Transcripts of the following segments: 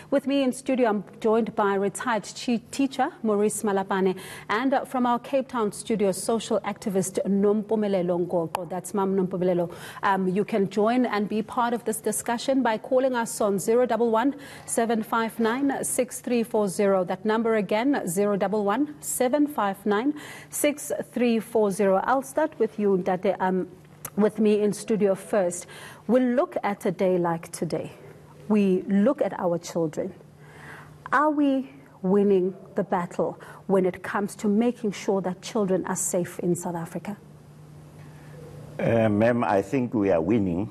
With me in studio, I'm joined by retired teacher Maurice Malapane, and from our Cape Town studio, social activist Nompumelelo Ngoqo. That's Mam Nompumelelo. You can join and be part of this discussion by calling us on 011-759-6340. That number again, 011-759-6340. I'll start with you, Ndate. With me in studio first. We'll look at a day like today. We look at our children. Are we winning the battle when it comes to making sure that children are safe in South Africa? Ma'am, I think we are winning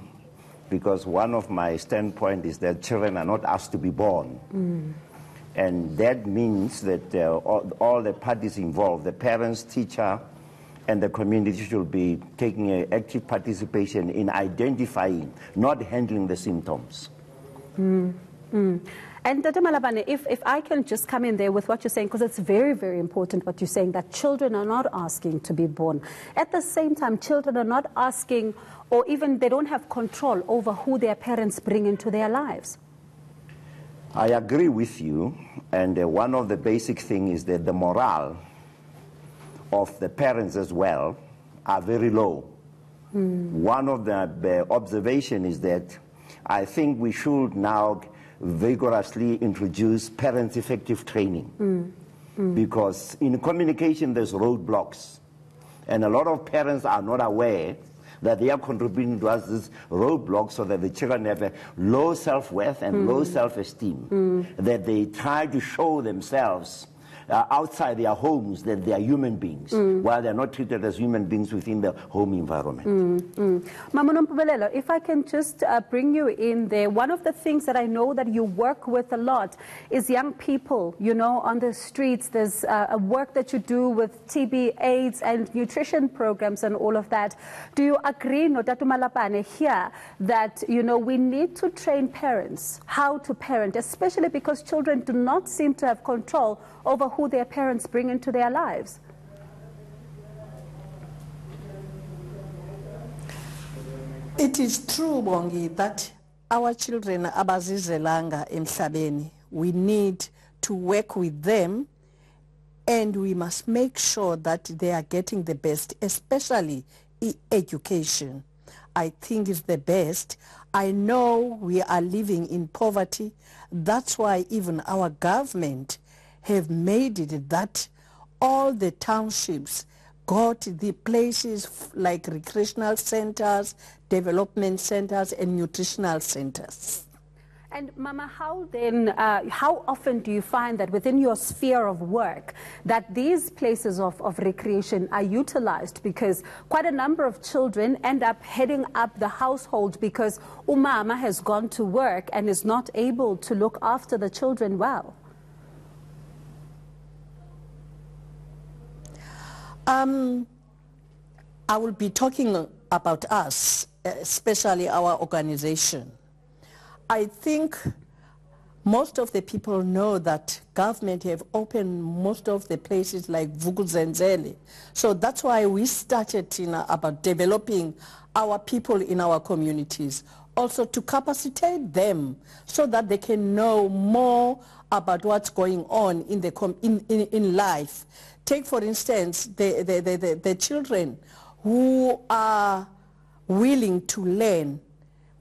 because one of my standpoints is that children are not asked to be born. And that means that all the parties involved, the parents, teacher, and the community should be taking an active participation in identifying, not handling the symptoms. And Dr. Malapane, if I can just come in there with what you're saying, because it's very, very important what you're saying, that children are not asking to be born. At the same time, children are not asking, or even they don't have control over who their parents bring into their lives. I agree with you, and one of the basic things is that the morale of the parents as well are very low. One of the observation is that I think we should now vigorously introduce parents effective training because in communication there's roadblocks, and a lot of parents are not aware that they are contributing to us this roadblock so that the children have a low self-worth and low self-esteem, that they try to show themselves outside their homes that they are human beings, while they're not treated as human beings within the home environment. Mama Nompumelelo, if I can just bring you in there, one of the things that I know that you work with a lot is young people, you know, on the streets. There's a work that you do with TB, AIDS, and nutrition programs and all of that. Do you agree, no, Dr. Malapane, here that, you know, we need to train parents how to parent, especially because children do not seem to have control over who their parents bring into their lives? It is true, Bongi, that our children abazizelanga emhlabeni. We need to work with them, and we must make sure that they are getting the best, especially education. I think is the best. I know we are living in poverty. That's why even our government have made it that all the townships got the places like recreational centers, development centers, and nutritional centers. And Mama, how then, how often do you find that within your sphere of work that these places of recreation are utilized? Because quite a number of children end up heading up the household because umama has gone to work and is not able to look after the children well. I will be talking about us, especially our organization. I think most of the people know that government have opened most of the places like Vuk'uzenzele. So that's why we started about developing our people in our communities, also to capacitate them so that they can know more about what's going on in the in life. Take, for instance, the children who are willing to learn.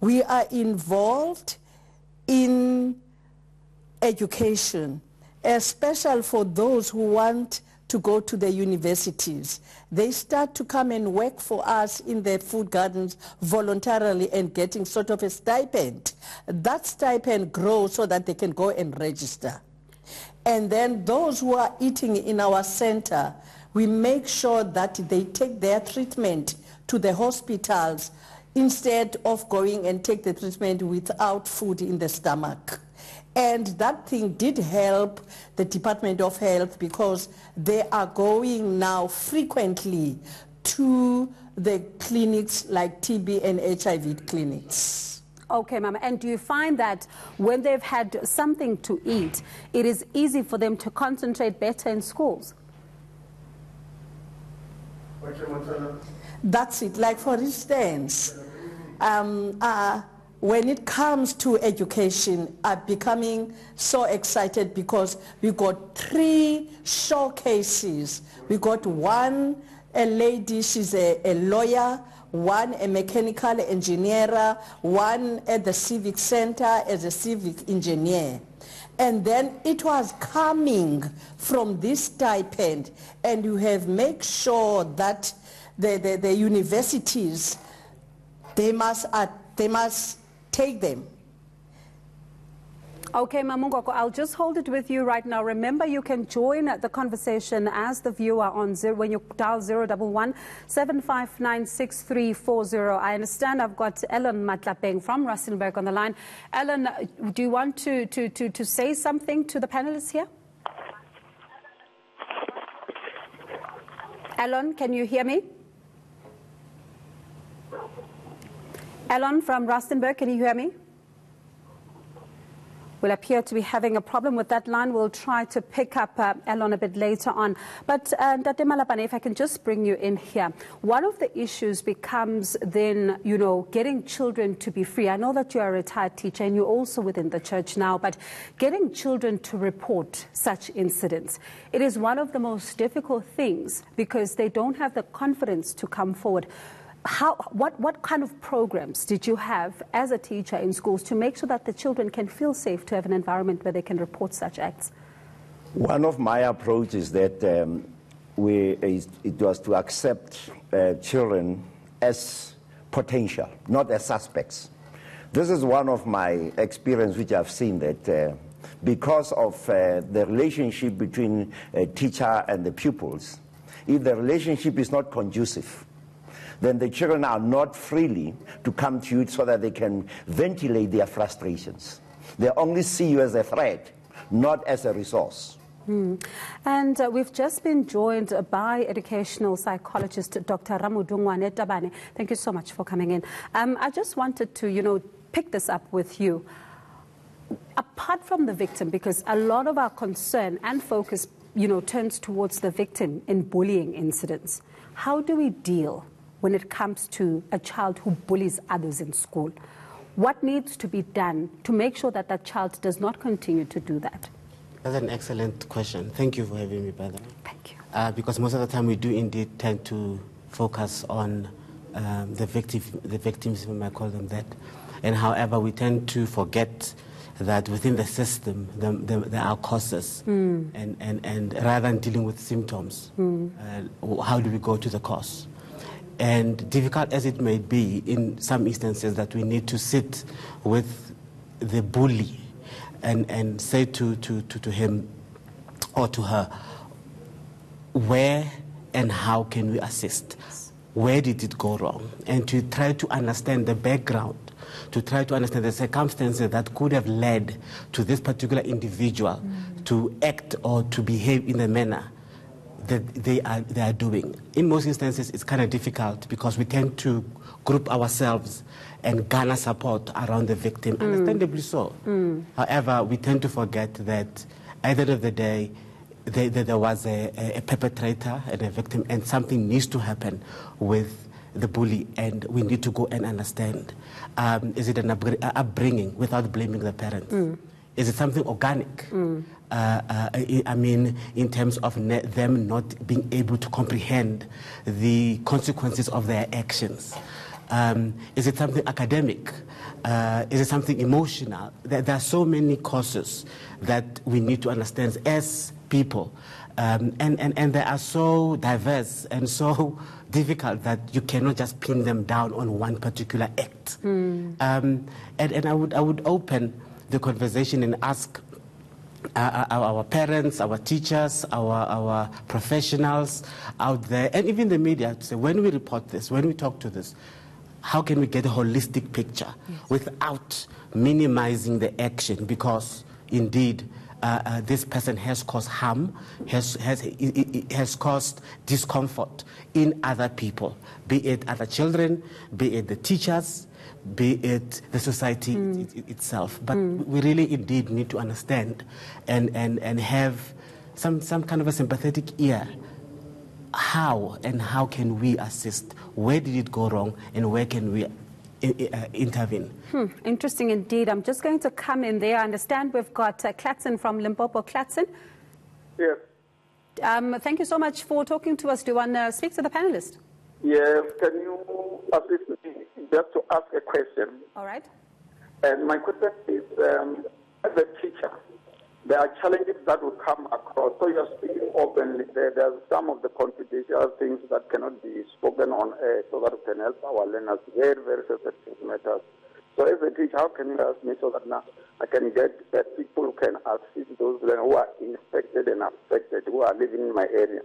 We are involved in education, especially for those who want to go to the universities. They start to come and work for us in the food gardens voluntarily and getting sort of a stipend. That stipend grows so that they can go and register. And then those who are eating in our center, we make sure that they take their treatment to the hospitals instead of going and take the treatment without food in the stomach. And that thing did help the Department of Health because they are going now frequently to the clinics like TB and HIV clinics. Okay, Mama. And do you find that when they've had something to eat, it is easy for them to concentrate better in schools? That's it. Like, for instance, when it comes to education, are becoming so excited because we got 3 showcases. We got one, a lady, she's a lawyer, one a mechanical engineer, one at the civic center as a civic engineer. And then it was coming from this stipend, and you have make sure that the universities, they must take them. Okay, Mamungoko, I'll just hold it with you right now. Remember, you can join the conversation as the viewer on when you dial 011-759-6340. I understand I've got Ellen Matlapeng from Rustenburg on the line. Ellen, do you want to say something to the panelists here? Ellen, can you hear me? Ellen from Rustenburg, can you hear me? We'll appear to be having a problem with that line. We'll try to pick up Ellen a bit later on. But Ntate Malapane, if I can just bring you in here. One of the issues becomes then, you know, getting children to be free. I know that you're a retired teacher and you're also within the church now, but getting children to report such incidents, it is one of the most difficult things because they don't have the confidence to come forward. What kind of programs did you have as a teacher in schools to make sure that the children can feel safe to have an environment where they can report such acts? One of my approaches that it was to accept children as potential, not as suspects. This is one of my experience which I've seen that because of the relationship between a teacher and the pupils, if the relationship is not conducive, then the children are not freely to come to you so that they can ventilate their frustrations. They only see you as a threat, not as a resource. And we've just been joined by educational psychologist Dr. Ramodungwane Tabane. Thank you so much for coming in. I just wanted to, you know, pick this up with you. Apart from the victim, because a lot of our concern and focus, you know, turns towards the victim in bullying incidents. How do we deal when it comes to a child who bullies others in school? What needs to be done to make sure that that child does not continue to do that? That's an excellent question. Thank you for having me, by the way. Thank you. Because most of the time we do indeed tend to focus on the victims, if I might call them that. And however, we tend to forget that within the system there are causes. And rather than dealing with symptoms, how do we go to the cause? And difficult as it may be in some instances that we need to sit with the bully and say to him or to her, where and how can we assist? Where did it go wrong? And to try to understand the background, to try to understand the circumstances that could have led to this particular individual to act or to behave in the manner that they are doing. In most instances, it's kind of difficult because we tend to group ourselves and garner support around the victim, understandably so. However, we tend to forget that at the end of the day, there was a perpetrator and a victim, and something needs to happen with the bully, and we need to go and understand. Is it an upbringing without blaming the parents? Is it something organic? I mean, in terms of them not being able to comprehend the consequences of their actions. Is it something academic? Is it something emotional? There are so many causes that we need to understand as people. And they are so diverse and so difficult that you cannot just pin them down on one particular act. And I would open the conversation and ask our parents, our teachers, our professionals out there, and even the media to say, when we report this, when we talk to this, how can we get a holistic picture without minimizing the action? Because indeed, this person has caused harm, has caused discomfort in other people, be it other children, be it the teachers, be it the society itself. But we really indeed need to understand and have some kind of a sympathetic ear. How and how can we assist? Where did it go wrong, and where can we intervene. Interesting indeed. I'm just going to come in there. I understand we've got Klatzen from Limpopo. Klatzen? Yes. Thank you so much for talking to us. Do you want to speak to the panelist? Yes. Can you assist me just to ask a question? All right. And my question is, as a teacher, there are challenges that will come across. So you're speaking openly. There's some of the confidential things that cannot be spoken on air so that we can help our learners. Very, very sensitive matters. So as a teacher, how can you help me so that now I can get people who can assist those learners who are infected and affected, who are living in my area?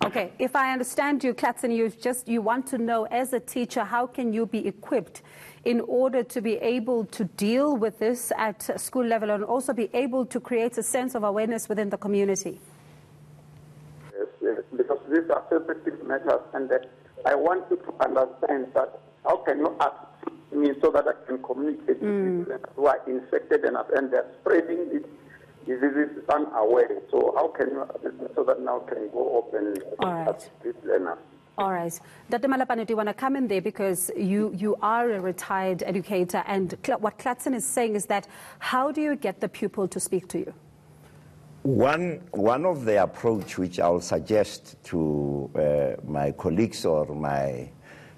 Okay, if I understand you, Klatzen, you want to know, as a teacher, how can you be equipped in order to be able to deal with this at school level and also be able to create a sense of awareness within the community? Yes, because these are sensitive matters, and I want you to understand that how can you assist me so that I can communicate with people who are infected and they're spreading this disease unaware. So how can you assist me so that now can go open at this learner? All right. Dr. Malapane, do you want to come in there, because you are a retired educator, and what Klatzen is saying is that how do you get the pupil to speak to you? One of the approach which I'll suggest to my colleagues or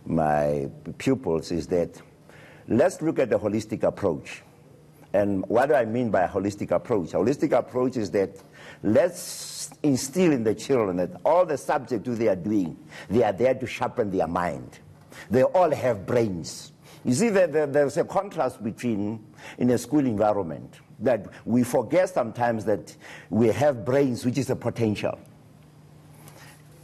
my pupils is that let's look at the holistic approach. And what do I mean by a holistic approach? A holistic approach is that let's instill in the children that all the subjects they are doing, they are there to sharpen their mind. They all have brains. You see, there's a contrast between, in a school environment, that we forget sometimes that we have brains, which is a potential.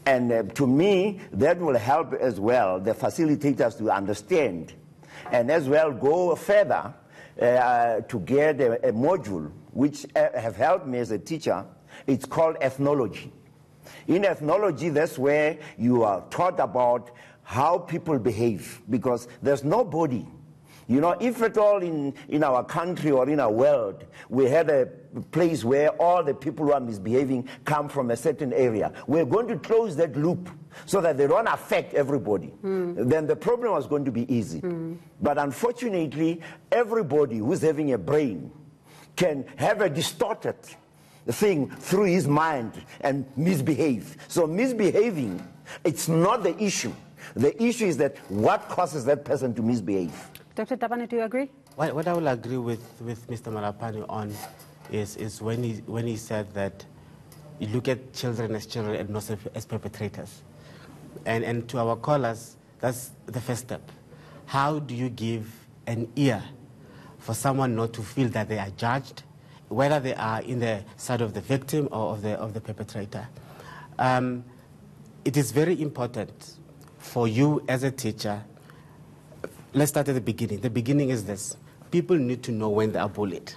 And to me, that will help as well the facilitators to understand and as well go further to get a module which have helped me as a teacher. It's called ethnology. In ethnology, that's where you are taught about how people behave, because there's nobody. You know, if at all in our country or in our world, we had a place where all the people who are misbehaving come from a certain area, we're going to close that loop so that they don't affect everybody. Then the problem was going to be easy. But unfortunately, everybody who's having a brain can have a distorted thing through his mind and misbehave. So misbehaving, it's not the issue. The issue is that what causes that person to misbehave. Dr. Tabane, do you agree? What I will agree with Mr. Malapane on is when he said that you look at children and not as perpetrators. And to our callers, that's the first step. How do you give an ear for someone not to feel that they are judged, whether they are in the side of the victim or of the perpetrator? It is very important for you as a teacher. Let's start at the beginning. The beginning is this. People need to know when they are bullied.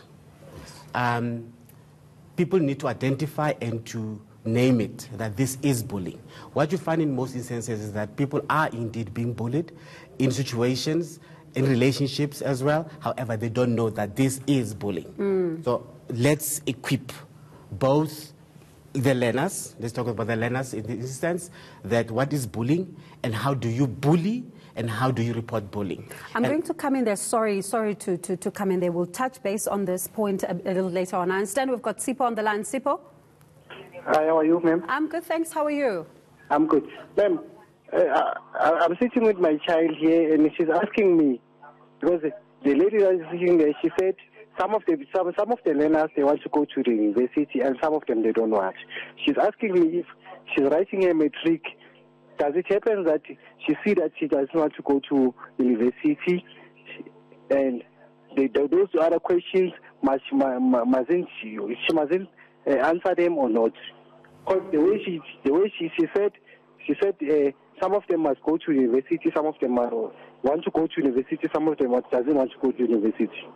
People need to identify and to name it, that this is bullying. What you find in most instances is that people are indeed being bullied in situations, in relationships as well. However, they don't know that this is bullying. So let's equip both the learners, let's talk about the learners in this instance, that what is bullying and how do you bully and how do you report bullying. I'm going to come in there. Sorry to come in there. We'll touch base on this point a little later on. I understand we've got Sipo on the line. Sipo? Hi, how are you, ma'am? I'm good, thanks. How are you? I'm good. Ma'am, I'm sitting with my child here and she's asking me, because the lady that is sitting there, she said some of the learners, they want to go to the university and some of them, they don't want. She's asking me if she's writing a matric, does it happen that she see that she doesn't want to go to university, and those other questions, she mustn't answer them or not? Because the way she said some of them must go to university, some of them want to go to university, some of them doesn't want to go to university.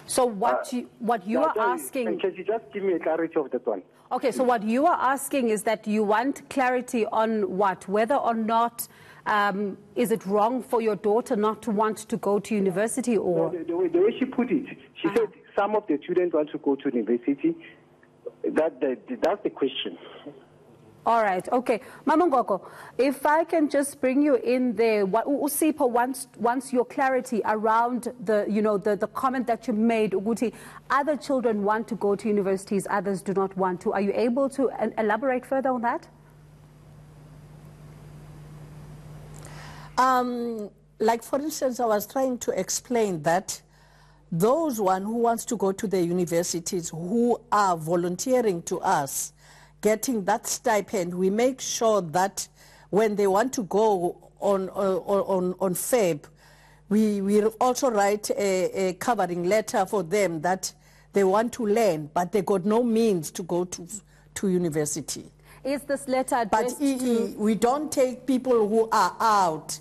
So what you are asking... Can you just give me a clarity of that one? Okay, so what you are asking is that you want clarity on what? Whether or not is it wrong for your daughter not to want to go to university, or... No, the way she put it, she said some of the students want to go to university. That's the question. All right, okay. Mama Ngoko, if I can just bring you in there, Usipho wants your clarity around the comment that you made, Uguti, other children want to go to universities, others do not want to. Are you able to elaborate further on that? Like, for instance, I was trying to explain that those who wants to go to the universities who are volunteering to us, getting that stipend, we make sure that when they want to go on FEB, we also write a covering letter for them that they want to learn, but they got no means to go to university. Is this letter addressed to... we don't take people who are out.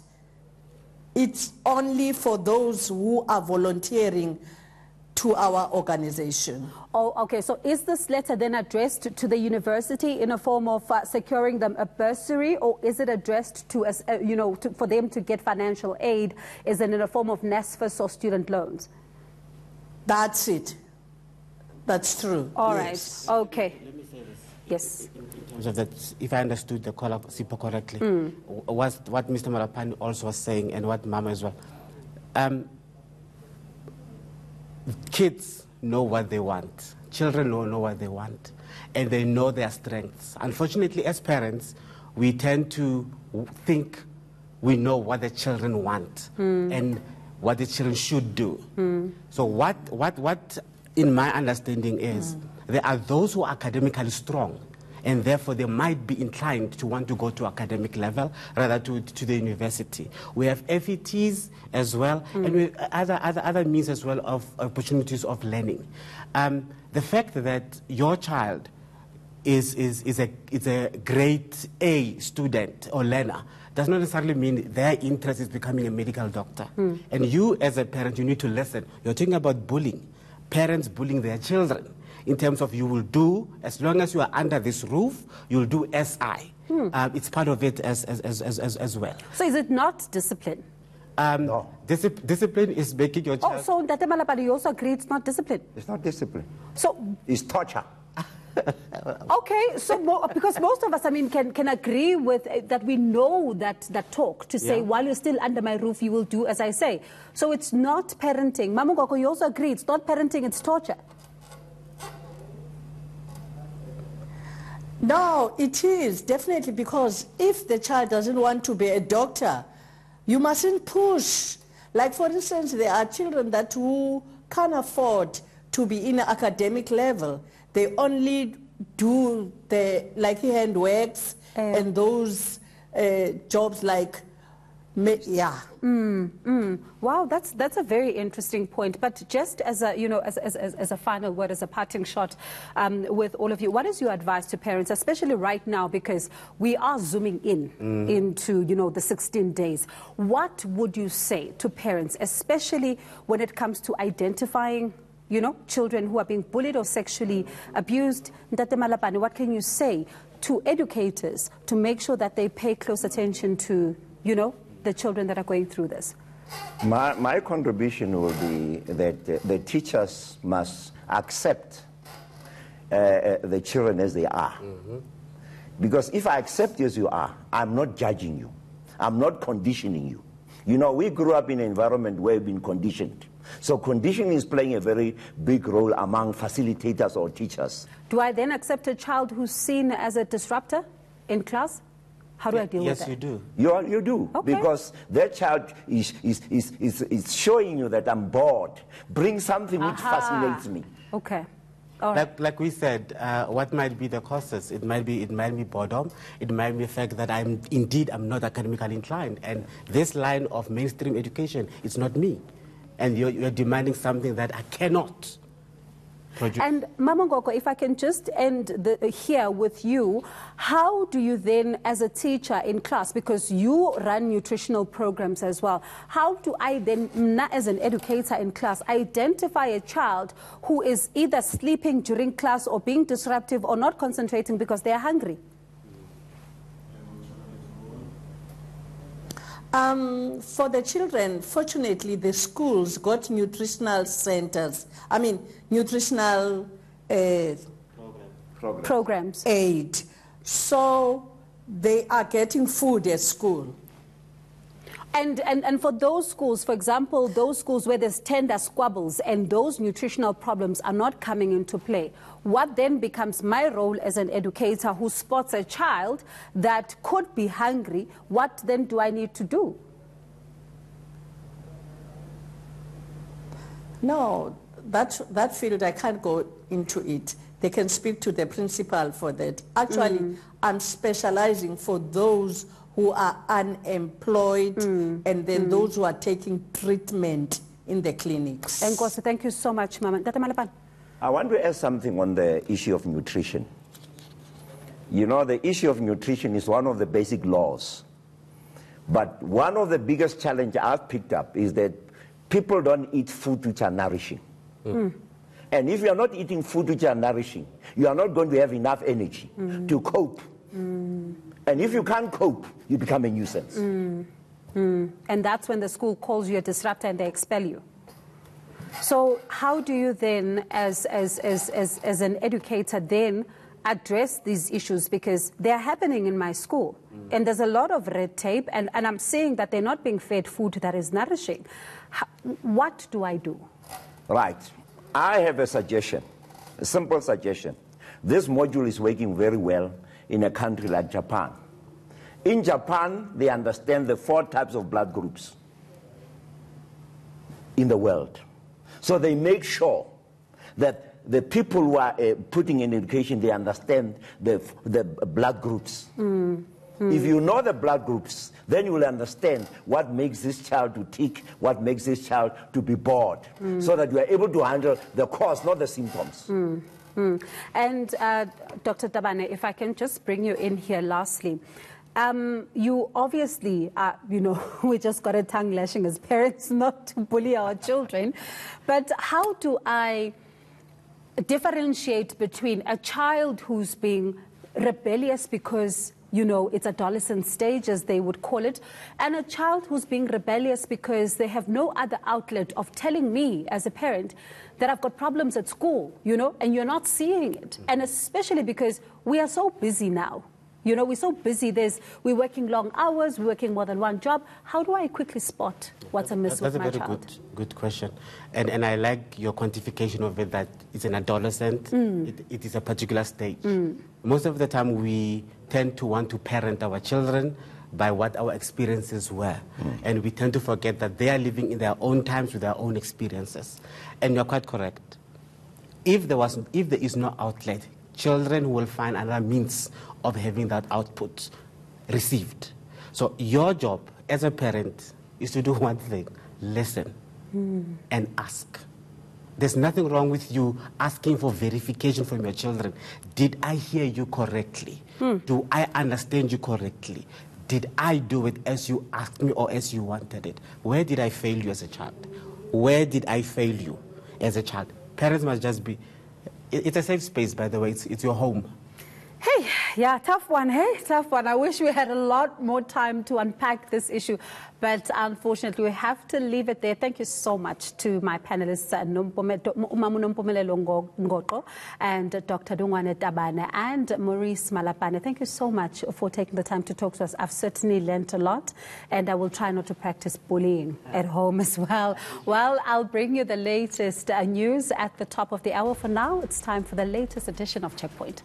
It's only for those who are volunteering to our organization. Oh, okay. So is this letter then addressed to the university in a form of securing them a bursary, or is it addressed to, for them to get financial aid? Is it in a form of NSFAS or student loans? That's it. That's true. All yes. right. Okay. Let me say this. Yes. In terms of that, if I understood the caller Sipho correctly, what Mr. Malapane also was saying, and what Mama as well. Kids know what they want. Children know what they want, and they know their strengths. Unfortunately, as parents, we tend to think we know what the children want and what the children should do. So what in my understanding is there are those who are academically strong, and therefore they might be inclined to want to go to academic level rather to the university. We have FETs as well, and we have other means as well of opportunities of learning. The fact that your child is a grade A student or learner does not necessarily mean their interest is becoming a medical doctor. And you as a parent, you need to listen. You're talking about bullying, parents bullying their children. In terms of you will do, as long as you are under this roof, you'll do SI. It's part of it as well. So is it not discipline? No. Discipline is making your child... Oh, so Ntate Malapane, you also agree it's not discipline? It's not discipline. So... It's torture. Okay, so because most of us, I mean, can agree with that. We know that talk to say, while you're still under my roof, you will do as I say. So it's not parenting. Mama Ngoko, you also agree it's not parenting, it's torture. No, it is, definitely, because if the child doesn't want to be a doctor, you mustn't push. Like, for instance, there are children who can't afford to be in an academic level. They only do the handworks and those jobs like, Wow, that's a very interesting point. But just as a as a final word, as a parting shot, with all of you, what is your advice to parents, especially right now, because we are zooming into the 16 days? What would you say to parents, especially when it comes to identifying children who are being bullied or sexually abused? Ntate Malapane, what can you say to educators to make sure that they pay close attention to the children that are going through this? My contribution will be that the teachers must accept the children as they are. Because if I accept you as you are, I'm not judging you. I'm not conditioning you. We grew up in an environment where we've been conditioned. So conditioning is playing a very big role among facilitators or teachers. Do I then accept a child who's seen as a disruptor in class? How do I deal with that? Yes, you do. You do. Okay. Because that child is showing you that I'm bored. Bring something which fascinates me. Okay. All right. Like we said, what might be the causes? It might be boredom. It might be the fact that I'm not academically inclined. And this line of mainstream education, it's not me. And you're demanding something that I cannot produce. And Mama Ngoko, if I can just end here with you, how do you then, as a teacher in class, because you run nutritional programs as well, how do I then, as an educator in class, identify a child who is either sleeping during class or being disruptive or not concentrating because they are hungry? For the children, fortunately, the schools got nutritional centers. I mean, nutritional programs. Aid. so they are getting food at school. And for those schools, for example, those schools where there's tender squabbles and those nutritional problems are not coming into play, what then becomes my role as an educator who spots a child that could be hungry? What then do I need to do? No, that field, I can't go into it. They can speak to the principal for that. Actually, I'm specializing for those who are unemployed and then those who are taking treatment in the clinics. Nkosi, thank you so much, Mama. Tata Malapane. I want to add something on the issue of nutrition. You know, the issue of nutrition is one of the basic laws. But one of the biggest challenges I've picked up is that people don't eat food which are nourishing. And if you are not eating food which are nourishing, you are not going to have enough energy to cope. And if you can't cope, you become a nuisance. And that's when the school calls you a disruptor and they expel you. So how do you then, as an educator, then address these issues? Because they're happening in my school. And there's a lot of red tape, and I'm seeing that they're not being fed food that is nourishing. What do I do? Right. I have a suggestion, a simple suggestion. This module is working very well in a country like Japan. In Japan, they understand the 4 types of blood groups in the world. So they make sure that the people who are putting in education, they understand the blood groups. If you know the blood groups, then you will understand what makes this child to tick, what makes this child to be bored, so that you are able to handle the cause, not the symptoms. And Dr. Tabane, if I can just bring you in here lastly. You obviously, we just got a tongue lashing as parents not to bully our children. But how do I differentiate between a child who's being rebellious because, it's adolescent stage, as they would call it, and a child who's being rebellious because they have no other outlet of telling me as a parent that I've got problems at school, and you're not seeing it. And especially because we are so busy now. We're so busy. We're working long hours, we're working more than one job. How do I quickly spot what's amiss with my child? That's a very good question. And I like your quantification of it, that it's an adolescent, it is a particular stage. Most of the time we tend to want to parent our children by what our experiences were. And we tend to forget that they are living in their own times with their own experiences. And you're quite correct. If there is no outlet, children will find another means of having that output received. So your job as a parent is to do one thing: listen and ask. There's nothing wrong with you asking for verification from your children. Did I hear you correctly? Do I understand you correctly? Did I do it as you asked me or as you wanted it? Where did I fail you as a child? Where did I fail you as a child? Parents must just be... It's a safe space, by the way. It's your home. Hey, yeah, tough one, hey? Tough one. I wish we had a lot more time to unpack this issue, but unfortunately we have to leave it there. Thank you so much to my panelists, Umamu Nompumelelo Ngoqo and Dr. Dungwane Tabane and Maurice Malapane. Thank you so much for taking the time to talk to us. I've certainly learned a lot, and I will try not to practice bullying at home as well. Well, I'll bring you the latest news at the top of the hour. For now, it's time for the latest edition of Checkpoint.